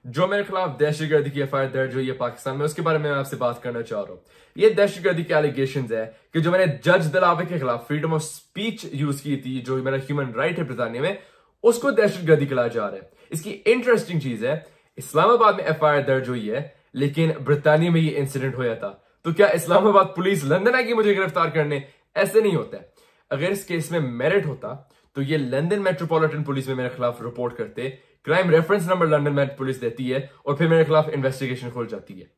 जो मेरे खिलाफ दहशतगर्दी की एफआईआर दर्ज हुई है पाकिस्तान में, उसके बारे में मैं आपसे बात करना चाह रहा हूँ। ये दहशतगर्दी के एलिगेशंस है कि जो मैंने जज दलावे के खिलाफ फ्रीडम ऑफ स्पीच यूज की थी, जो मेरा ह्यूमन राइट है ब्रिटानिया में, उसको दहशतगर्दी कहा जा रहा है। इसकी इंटरेस्टिंग चीज है, इस्लामाबाद में एफआईआर दर्ज हुई है, लेकिन ब्रिटानिया में ये इंसिडेंट होया था। तो क्या इस्लामाबाद पुलिस लंदन आएगी मुझे गिरफ्तार करने? ऐसे नहीं होता है। अगर इस केस में मेरिट होता तो ये लंदन मेट्रोपॉलिटन पुलिस में मेरे खिलाफ रिपोर्ट करते, crime reference number London Met police देती है और फिर मेरे खिलाफ इन्वेस्टिगेशन खुल जाती है।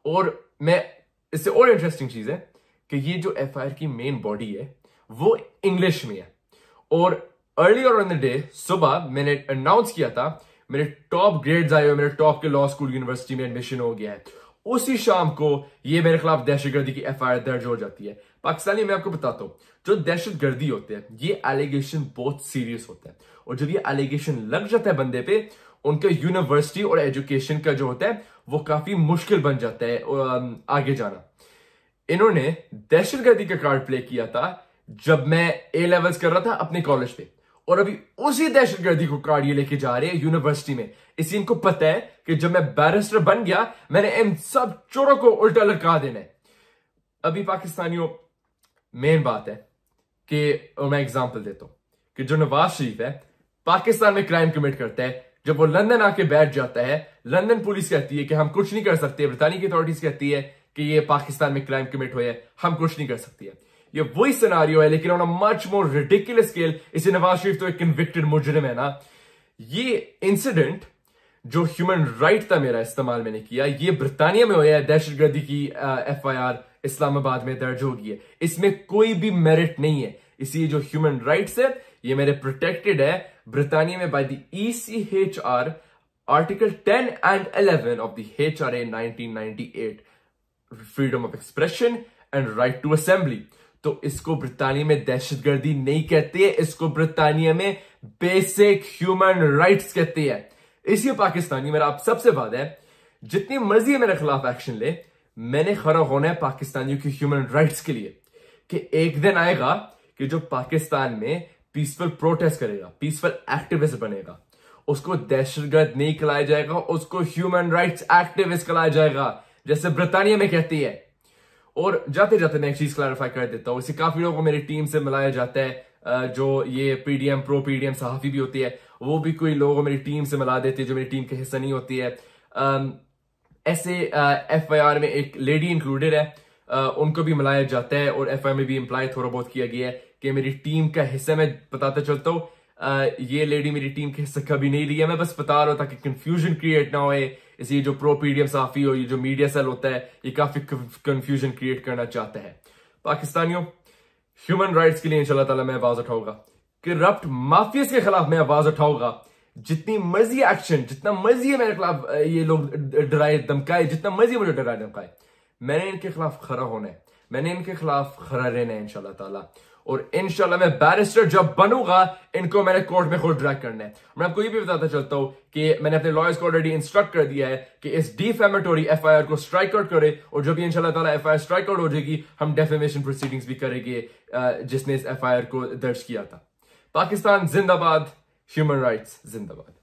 और मैं इससे और इंटरेस्टिंग चीज है कि ये जो एफआईआर की मेन बॉडी है वो इंग्लिश में है। और अर्लियर इन द डे सुबह मैंने अनाउंस किया था मेरे टॉप ग्रेड्स आए हुए, मेरे टॉप के लॉ स्कूल यूनिवर्सिटी में एडमिशन हो गया है। उसी शाम को ये मेरे खिलाफ दहशतगर्दी की एफआईआर दर्ज हो जाती है। पाकिस्तानी मैं आपको बताता हूं, जो दहशतगर्दी होते हैं ये एलिगेशन बहुत सीरियस होता है, और जब ये एलिगेशन लग जाता है बंदे पे, उनका यूनिवर्सिटी और एजुकेशन का जो होता है वो काफी मुश्किल बन जाता है आगे जाना। इन्होंने दहशतगर्दी का कार्ड प्ले किया था जब मैं ए लेवल्स कर रहा था अपने कॉलेज पे, और अभी उसी दहशतगर्दी को कार्ड ये लेके जा रहे हैं यूनिवर्सिटी में। इसी इनको पता है कि जब मैं बैरिस्टर बन गया मैंने इन सब चोरों को उल्टा लटका देना है। अभी पाकिस्तानियों, मेन बात है कि, और मैं एग्जांपल देता हूं कि जो नवाज शरीफ है पाकिस्तान में क्राइम कमिट करता है, जब वो लंदन आके बैठ जाता है, लंदन पुलिस कहती है कि हम कुछ नहीं कर सकते, ब्रिटानिया की अथॉरिटीज कहती है कि ये पाकिस्तान में क्राइम कमिट हुए है, हम कुछ नहीं कर सकती है। ये वही सिनारियो है, लेकिन on a much more ridiculous scale. इसे नवाज शरीफ तो एक कन्विक्टेड मुजरिम है ना। ये इंसिडेंट जो ह्यूमन राइट था मेरा इस्तेमाल मैंने किया, ये ब्रिटानिया में हुआ है। दहशतगर्दी की एफआईआर इस्लामाबाद में दर्ज होगी है, इसमें कोई भी मेरिट नहीं है। इसी जो ह्यूमन राइट्स है ये मेरे प्रोटेक्टेड है ब्रिटानिया में by the ECHR article 10 and 11 of the HRA 1998, freedom of expression and right to assembly. तो इसको ब्रिटानिया में दहशतगर्दी नहीं कहते, इसको ब्रिटानिया में बेसिक ह्यूमन राइट्स कहते हैं। इसी पाकिस्तानी मेरा आप सबसे वादा है, जितनी मर्जी मेरे खिलाफ एक्शन ले, मैंने खड़ा होना है पाकिस्तानियों की ह्यूमन राइट्स के लिए। कि एक दिन आएगा कि जो पाकिस्तान में पीसफुल प्रोटेस्ट करेगा, पीसफुल एक्टिविस्ट बनेगा, उसको दहशतगर्द नहीं कहलाया जाएगा, उसको ह्यूमन राइट्स एक्टिविस्ट कहलाया जाएगा, जैसे ब्रिटानिया में कहती है। और जाते जाते मैं एक चीज क्लैरिफाई कर देता हूं, इसे काफी लोगों को मेरी टीम से मिलाया जाता है। जो ये पीडीएम प्रो पीडीएम सहाफी भी होती है, वो भी कोई लोगों को मेरी टीम से मिला देती है जो मेरी टीम का हिस्सा नहीं होती है। ऐसे एफआईआर में एक लेडी इंक्लूडेड है, उनको भी मिलाया जाता है, और एफआईआर में भी इंप्लाई थोड़ा बहुत किया गया है कि मेरी टीम का हिस्सा। मैं बताता चलता हूँ, ये लेडी मेरी टीम के हिस्सा कभी नहीं लिया, मैं बस बता रहा था कि कंफ्यूजन क्रिएट ना होए। इसी जो प्रो पीडीएम साफी हो, ये जो मीडिया सेल होता है, ये काफी कंफ्यूजन क्रिएट करना चाहता है। पाकिस्तानियों, ह्यूमन राइट्स के लिए इंशाल्लाह ताला मैं आवाज उठाऊंगा, करप्ट माफियाज के खिलाफ मैं आवाज उठाऊंगा। जितनी मर्जी एक्शन, जितना मर्जी मेरे खिलाफ ये लोग डराए धमकाए, जितना मर्जी मुझे डराए धमकाए, मैंने इनके खिलाफ खड़ा होना है, मैंने इनके खिलाफ खड़ा रहना है इंशाल्लाह ताला। और इंशाल्लाह मैं बैरिस्टर जब बनूंगा, इनको मैंने कोर्ट में खुद ड्रैग करना है। मैं आपको ये भी बताता चलता हूं कि मैंने अपने लॉयर्स को ऑलरेडी इंस्ट्रक्ट कर दिया है कि इस डिफेमेटोरी एफआईआर को स्ट्राइक आउट करे, और जब भी इंशाल्लाह ताला एफआईआर स्ट्राइक आउट हो जाएगी, हम डेफेमेशन प्रोसीडिंग्स भी करेंगे जिसने इस एफआईआर को दर्ज किया था। पाकिस्तान जिंदाबाद, ह्यूमन राइट्स जिंदाबाद।